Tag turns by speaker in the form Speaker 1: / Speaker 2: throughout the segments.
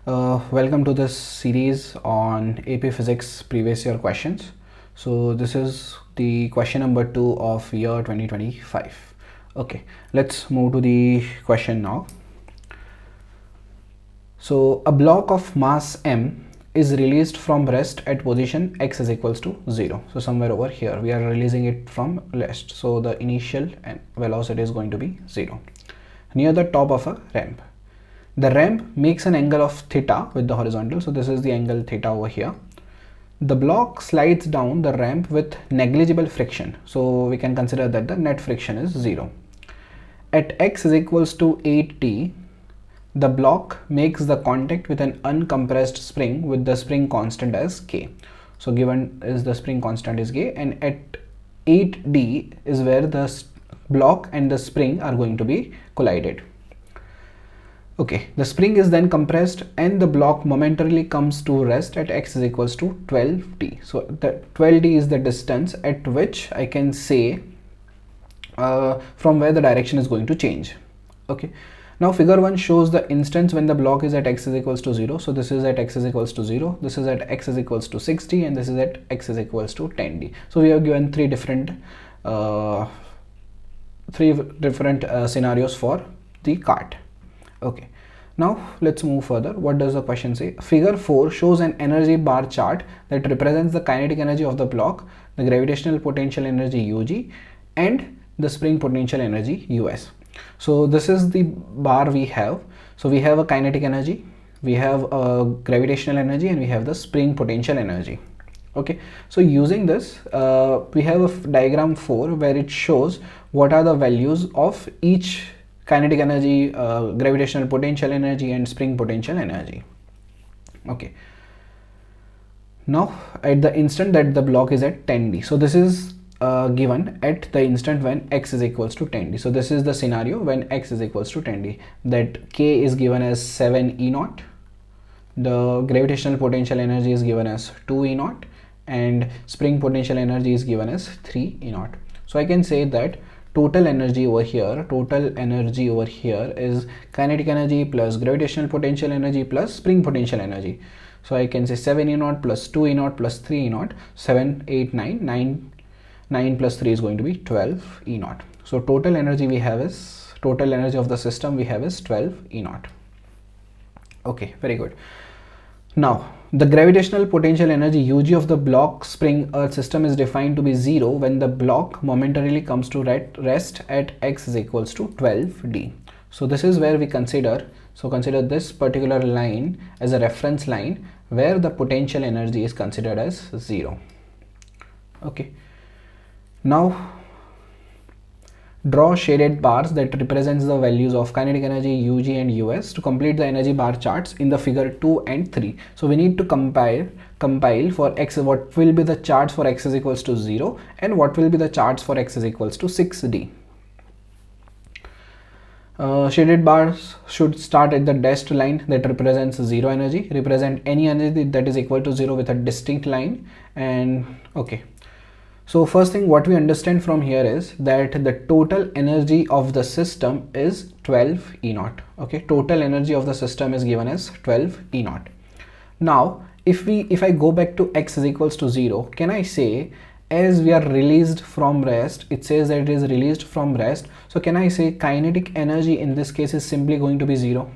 Speaker 1: Welcome to this series on AP Physics previous year questions. So this is the question number 2 of year 2025. Okay, let's move to the question now. So a block of mass m is released from rest at position x is equals to 0. So somewhere over here we are releasing it from rest. So the initial velocity is going to be 0 near the top of a ramp. The ramp makes an angle of theta with the horizontal. So this is the angle theta over here. The block slides down the ramp with negligible friction. So we can consider that the net friction is 0. At x is equals to 8t, the block makes the contact with an uncompressed spring with the spring constant as k. So given is the spring constant is k, and at 8d is where the block and the spring are going to be collided. Okay, the spring is then compressed and the block momentarily comes to rest at x is equals to 12t. So the 12t is the distance at which I can say from where the direction is going to change. Okay, now figure 1 shows the instance when the block is at x is equals to 0. So this is at x is equals to 0, this is at x is equals to 60, and this is at x is equals to 10d. So we have given three different scenarios for the cart. Okay, now let's move further. What does the question say? Figure 4 shows an energy bar chart that represents the kinetic energy of the block, the gravitational potential energy Ug, and the spring potential energy Us. So this is the bar we have. So we have a kinetic energy, we have a gravitational energy, and we have the spring potential energy. Okay, so using this we have a diagram 4 where it shows what are the values of each kinetic energy, gravitational potential energy, and spring potential energy. Okay, now at the instant that the block is at 10d, so this is given at the instant when x is equals to 10d. So this is the scenario when x is equals to 10d, that k is given as 7 e naught, the gravitational potential energy is given as 2 e naught, and spring potential energy is given as 3 e naught. So I can say that total energy over here is kinetic energy plus gravitational potential energy plus spring potential energy. So I can say 7 e naught plus 2 e naught plus 3 e naught, 7, 8, 9 plus 3 is going to be 12 e naught. So total energy we have is, total energy of the system we have is 12 e naught. Okay, very good. Now the gravitational potential energy Ug of the block spring earth system is defined to be 0 when the block momentarily comes to rest at x is equals to 12d. So this is where we consider this particular line as a reference line where the potential energy is considered as 0. Okay, now draw shaded bars that represents the values of kinetic energy Ug and Us to complete the energy bar charts in the figure 2 and 3. So we need to compile for x what will be the charts for x is equals to 0 and what will be the charts for x is equals to 6d. Shaded bars should start at the dashed line that represents 0 energy, represent any energy that is equal to 0 with a distinct line. And okay, so first thing what we understand from here is that the total energy of the system is 12 e naught. Okay, total energy of the system is given as 12 e naught. Now if I go back to x is equals to 0, can I say as we are released from rest, it says that it is released from rest, so can I say kinetic energy in this case is simply going to be 0?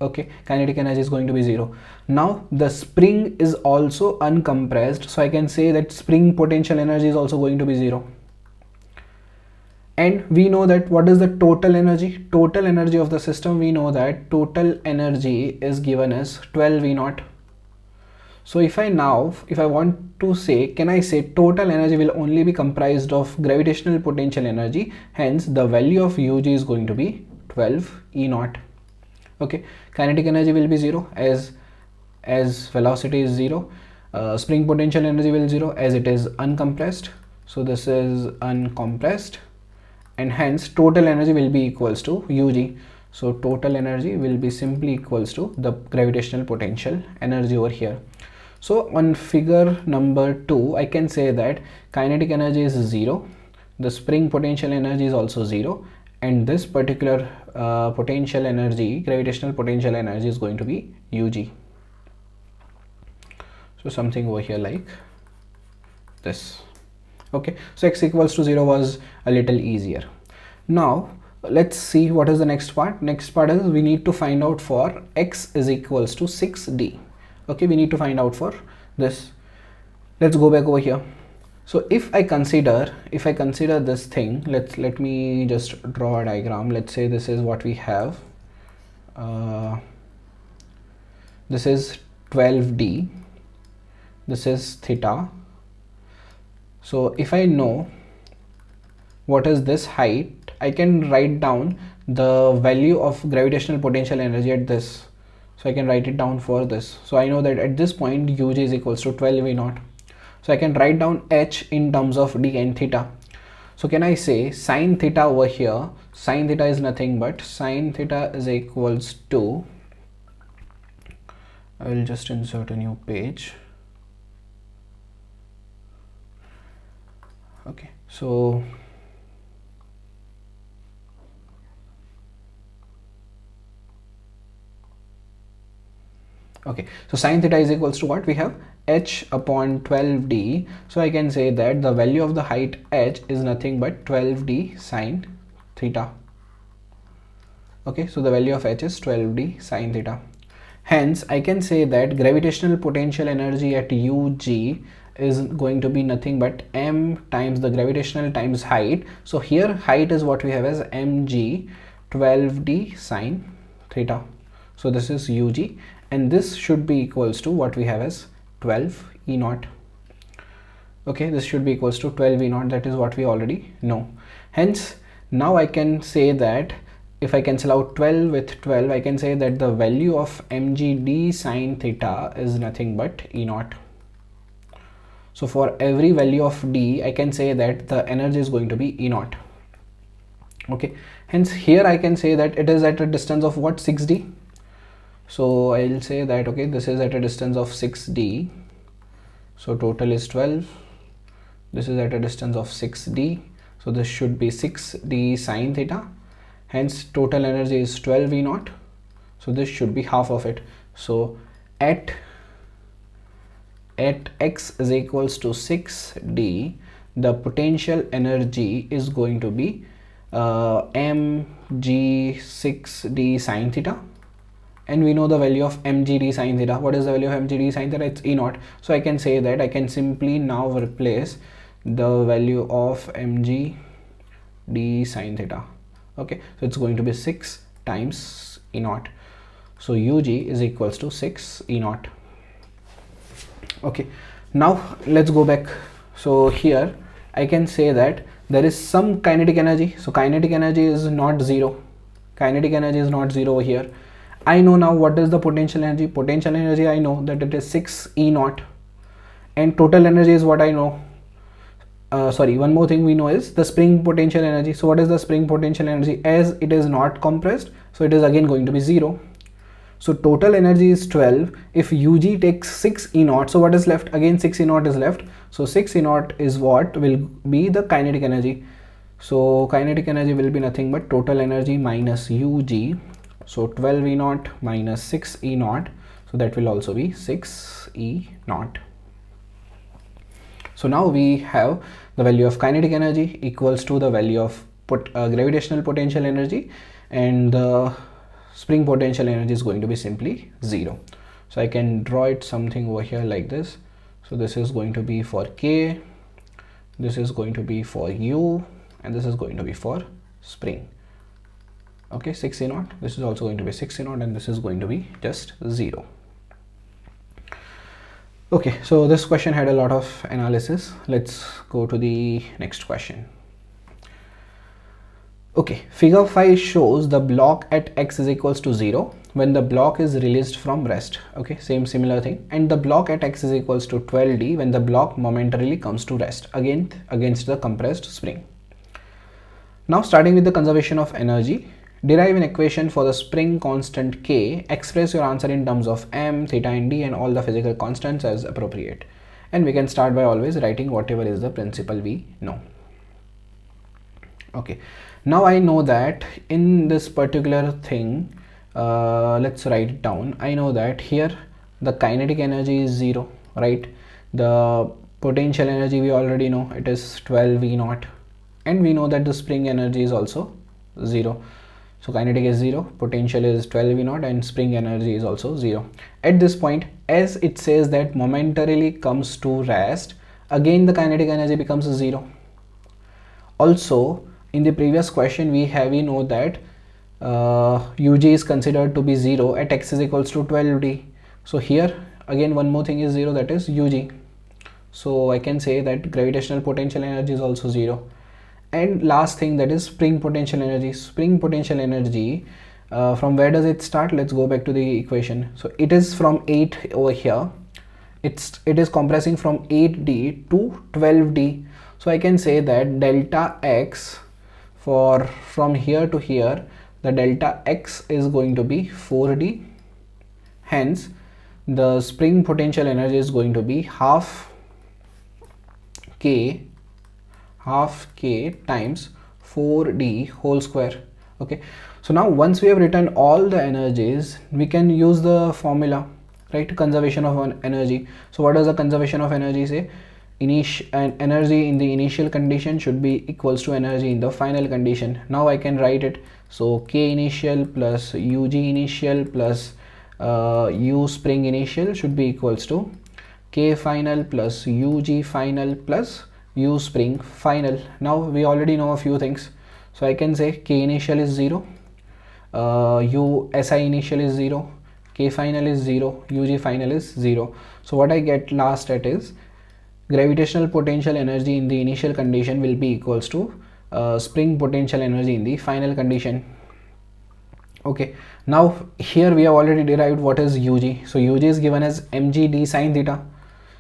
Speaker 1: Okay, kinetic energy is going to be 0. Now the spring is also uncompressed, so I can say that spring potential energy is also going to be 0. And we know that what is the total energy? Total energy of the system, we know that total energy is given as 12 e naught. So if I want to say, can I say total energy will only be comprised of gravitational potential energy, hence the value of Ug is going to be 12 e naught. Okay, kinetic energy will be 0 as velocity is 0, spring potential energy will 0 as it is uncompressed. So this is uncompressed, and hence total energy will be equals to Ug. So total energy will be simply equals to the gravitational potential energy over here. So on figure number 2, I can say that kinetic energy is 0, the spring potential energy is also 0, and this particular potential energy, gravitational potential energy, is going to be UG. So something over here like this. Okay, so x equals to 0 was a little easier. Now let's see what is the next part. Next part is we need to find out for x is equals to 6d. Okay, we need to find out for this. Let's go back over here. So if I consider this thing, let me just draw a diagram. Let's say this is what we have. This is 12d, this is theta. So if I know what is this height, I can write down the value of gravitational potential energy at this. So I can write it down for this. So I know that at this point UG is equals to 12 V naught. So I can write down h in terms of d and theta. So can I say sine theta over here? Sine theta is nothing but sine theta is equals to, I will just insert a new page. Okay, so sine theta is equals to what? We have h upon 12d. So I can say that the value of the height h is nothing but 12d sine theta. Okay, so the value of h is 12d sine theta. Hence I can say that gravitational potential energy at UG is going to be nothing but m times the gravitational times height. So here height is what we have as mg 12d sine theta. So this is UG, and this should be equals to what we have as 12 E naught. Okay, this should be equals to 12 E naught. That is what we already know. Hence now I can say that if I cancel out 12 with 12, I can say that the value of mgd sine theta is nothing but E naught. So for every value of d, I can say that the energy is going to be E naught. Okay, hence here I can say that it is at a distance of what? 6d. So I'll say that okay, this is at a distance of 6d. So total is 12. This is at a distance of 6d. So this should be 6d sine theta. Hence total energy is 12 E naught. So this should be half of it. So at x is equals to 6d, the potential energy is going to be mg6d sine theta. And we know the value of mgd sine theta. What is the value of mgd sine theta? It's E naught. So I can say that I can simply now replace the value of mgd sine theta. Okay, so it's going to be 6 times E naught. So UG is equals to 6 E naught. Okay, now let's go back. So here I can say that there is some kinetic energy. So kinetic energy is not zero. Kinetic energy is not zero over here. I know now what is the potential energy. Potential energy, I know that it is 6 E naught, and total energy is what I know. Sorry, one more thing we know is the spring potential energy. So what is the spring potential energy? As it is not compressed, so it is again going to be 0. So total energy is 12. If UG takes 6 E naught, so what is left? Again 6 E naught is left. So 6 E naught is what will be the kinetic energy. So kinetic energy will be nothing but total energy minus UG. So 12 E naught minus 6 E naught. So that will also be 6 E naught. So now we have the value of kinetic energy equals to the value of gravitational potential energy, and the spring potential energy is going to be simply 0. So I can draw it something over here like this. So this is going to be for K, this is going to be for U, and this is going to be for spring. Okay, 6 E naught, this is also going to be 6 E naught, and this is going to be just 0. Okay, so this question had a lot of analysis. Let's go to the next question. Okay, figure 5 shows the block at x is equals to 0 when the block is released from rest. Okay, similar thing. And the block at x is equals to 12d when the block momentarily comes to rest, again against the compressed spring. Now starting with the conservation of energy, derive an equation for the spring constant K. Express your answer in terms of m, theta and d and all the physical constants as appropriate. And we can start by always writing whatever is the principle we know. Okay, Now I know that in this particular thing, let's write it down. I know that here the kinetic energy is 0, right? The potential energy we already know, it is 12 V naught, and we know that the spring energy is also 0. So kinetic is 0, potential is 12 V naught, and spring energy is also 0. At this point, as it says that momentarily comes to rest, again the kinetic energy becomes 0. Also, in the previous question we know that UG is considered to be 0 at x is equals to 12D. So here again one more thing is 0, that is UG. So I can say that gravitational potential energy is also 0. And last thing, that is spring potential energy. Spring potential energy, from where does it start? Let's go back to the equation. So it is from 8 over here. It is compressing from 8D to 12D. So I can say that delta x for from here to here, the delta x is going to be 4D. Hence the spring potential energy is going to be half k times 4D whole square. Okay, so now once we have written all the energies, we can use the formula, right? Conservation of energy. So what does the conservation of energy say? Energy in the initial condition should be equals to energy in the final condition. Now I can write it. So K initial plus UG initial plus U spring initial should be equals to K final plus UG final plus U spring final. Now we already know a few things. So I can say K initial is 0, U SI initial is 0, K final is 0, UG final is 0. So what I get last at is gravitational potential energy in the initial condition will be equals to spring potential energy in the final condition. Okay, now here we have already derived what is UG. So UG is given as mg d sine theta.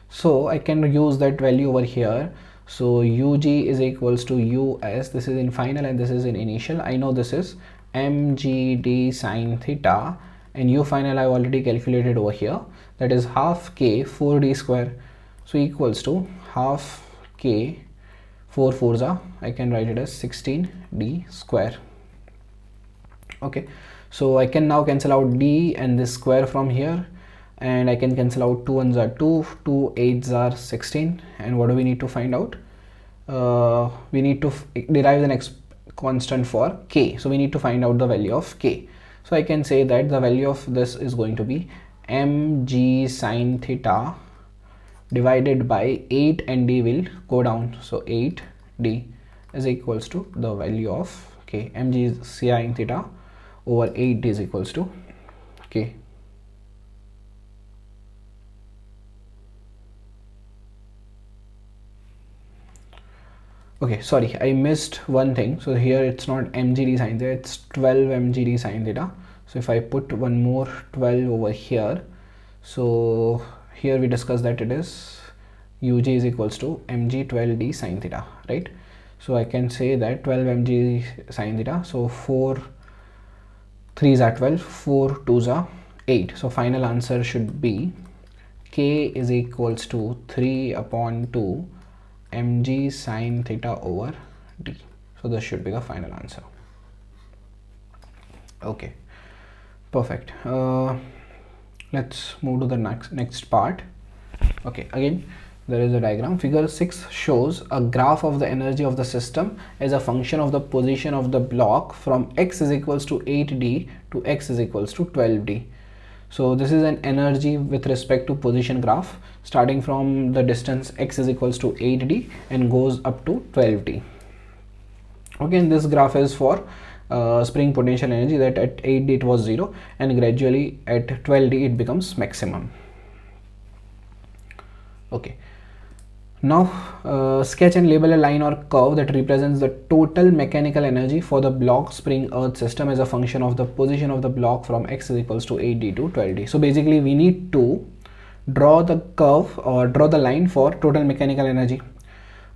Speaker 1: So I can use that value over here. So UG is equals to US, this is in final and this is in initial. I know this is mg d sine theta, and U final I have already calculated over here, that is half k 4D square. So equals to half k 4 4s are, I can write it as 16D square. Okay, so I can now cancel out D and this square from here, and I can cancel out 2 1s are 2, 2 8s are 16. And what do we need to find out? We need to derive the next constant for k. So we need to find out the value of k. So I can say that the value of this is going to be mg sine theta divided by 8, and d will go down. So 8d is equals to the value of k. Mg sine theta over 8d is equals to k. Okay, sorry, I missed one thing. So here it's not mgd sine theta, it's 12 mgd sine theta. So if I put one more 12 over here, so here we discussed that it is UG is equals to mg 12d sine theta, right? So I can say that 12 mg sine theta. So 4 3s are 12, 4 2s are 8. So final answer should be k is equals to 3 upon 2 mg sine theta over d. So this should be the final answer. Okay, perfect. Let's move to the next part. Okay, again there is a diagram. Figure 6 shows a graph of the energy of the system as a function of the position of the block from x is equals to 8d to x is equals to 12d. So this is an energy with respect to position graph starting from the distance x is equals to 8d and goes up to 12d. Again, this graph is for spring potential energy, that at 8d it was 0 and gradually at 12d it becomes maximum. Okay, now sketch and label a line or curve that represents the total mechanical energy for the block spring earth system as a function of the position of the block from x is equals to 8d to 12d. So basically we need to draw the curve or draw the line for total mechanical energy.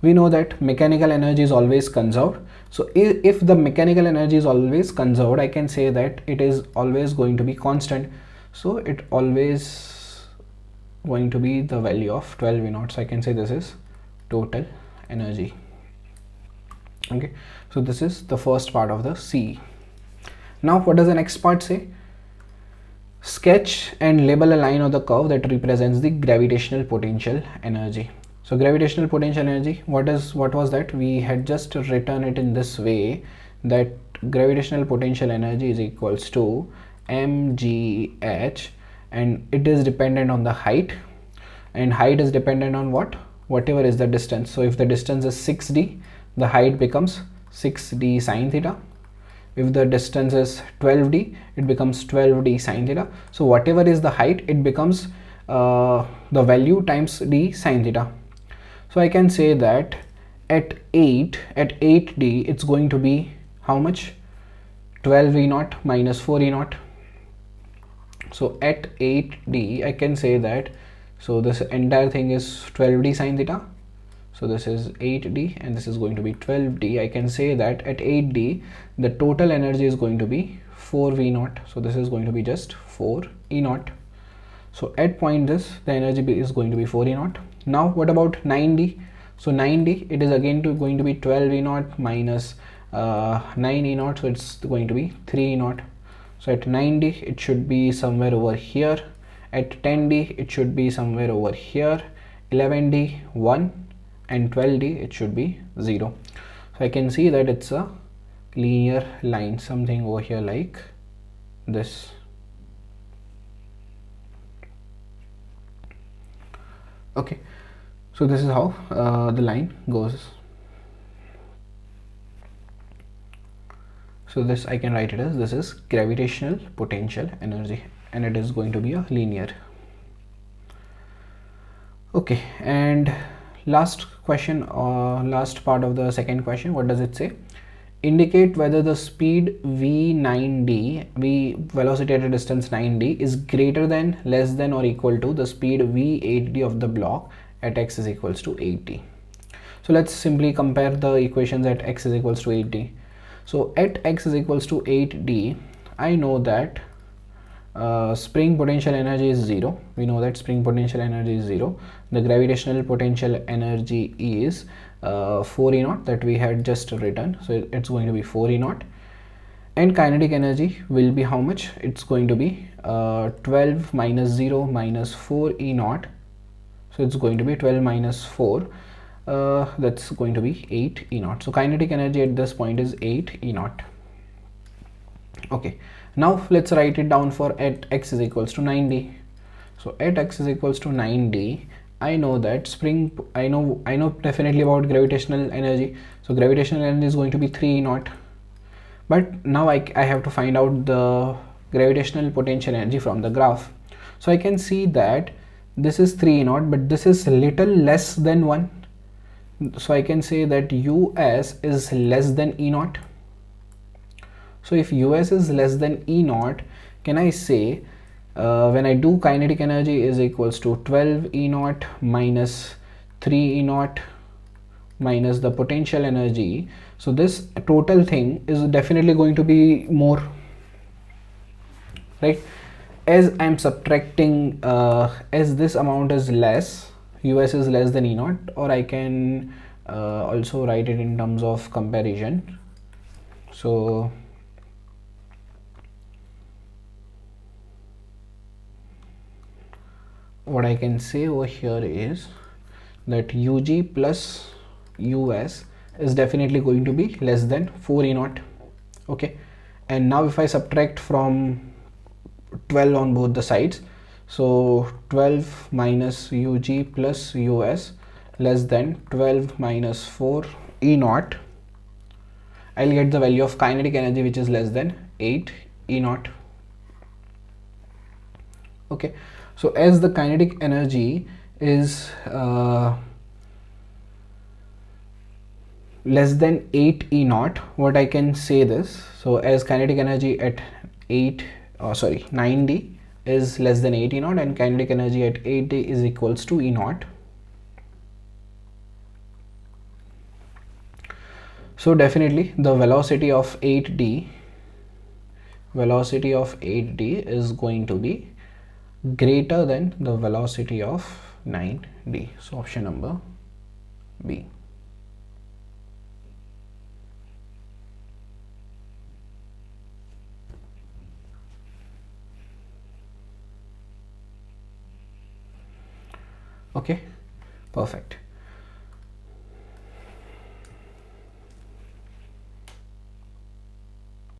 Speaker 1: We know that mechanical energy is always conserved. So if the mechanical energy is always conserved, I can say that it is always going to be constant. So it always going to be the value of 12 V naught. So I can say this is total energy. Okay, so this is the first part of the C. Now what does the next part say? Sketch and label a line on the curve that represents the gravitational potential energy. So gravitational potential energy, what was that? We had just written it in this way, that gravitational potential energy is equals to mgh, and it is dependent on the height, and height is dependent on whatever is the distance. So if the distance is 6d, the height becomes 6d sine theta. If the distance is 12d, it becomes 12d sine theta. So whatever is the height, it becomes the value times d sine theta. So I can say that at 8d, it's going to be how much? 12 e naught minus 4 e naught. So at 8d, I can say that, so this entire thing is 12d sine theta. So this is 8d and this is going to be 12d. I can say that at 8d, the total energy is going to be 4v naught. So this is going to be just 4 e naught. So at point this, the energy is going to be 4 e naught. Now what about 9d? So 9d, it is again going to be 12 e naught minus 9 e naught. So it's going to be 3 e naught. So at 9d, it should be somewhere over here. At 10d, it should be somewhere over here. 11d, 1. And 12d, it should be 0. So I can see that it's a linear line, something over here like this. Okay, so this is how the line goes. So this I can write it as, this is gravitational potential energy, and it is going to be a linear. Okay, and last question, last part of the second question, what does it say? Indicate whether the speed v9d, v velocity at a distance 9d, is greater than, less than, or equal to the speed v8d of the block at x is equals to 8d. So let's simply compare the equations at x is equals to 8d. So at x is equals to 8d, I know that spring potential energy is 0. We know that spring potential energy is 0. The gravitational potential energy is 4 e naught that we had just written. So it's going to be 4 e naught. And kinetic energy will be how much? It's going to be 12 minus 0 minus 4 e naught. So it's going to be 12 minus 4. That's going to be 8 e naught. So kinetic energy at this point is 8 e naught. Okay, now let's write it down for at x is equals to 9d. So at x is equals to 9d, I know that spring, I know definitely about gravitational energy. So gravitational energy is going to be 3 e naught. But now I have to find out the gravitational potential energy from the graph. So I can see that this is 3 e naught, but this is little less than 1. So I can say that us is less than e naught. So if us is less than e naught, can I say when I do kinetic energy is equals to 12 e naught minus 3 e naught minus the potential energy. So this total thing is definitely going to be more, right? As I'm subtracting, as this amount is less, us is less than e naught, or I can also write it in terms of comparison. So what I can say over here is that ug plus us is definitely going to be less than 4 e naught. Okay, and now if I subtract from 12 on both the sides, so 12 minus ug plus us less than 12 minus 4 e naught, I'll get the value of kinetic energy, which is less than 8 e naught. Okay, so as the kinetic energy is less than 8 e naught, what I can say this, so as kinetic energy at 9d is less than 8 e naught, and kinetic energy at 8d is equals to e naught. So definitely the velocity of 8d is going to be greater than the velocity of 9d. So option number B. Okay, perfect.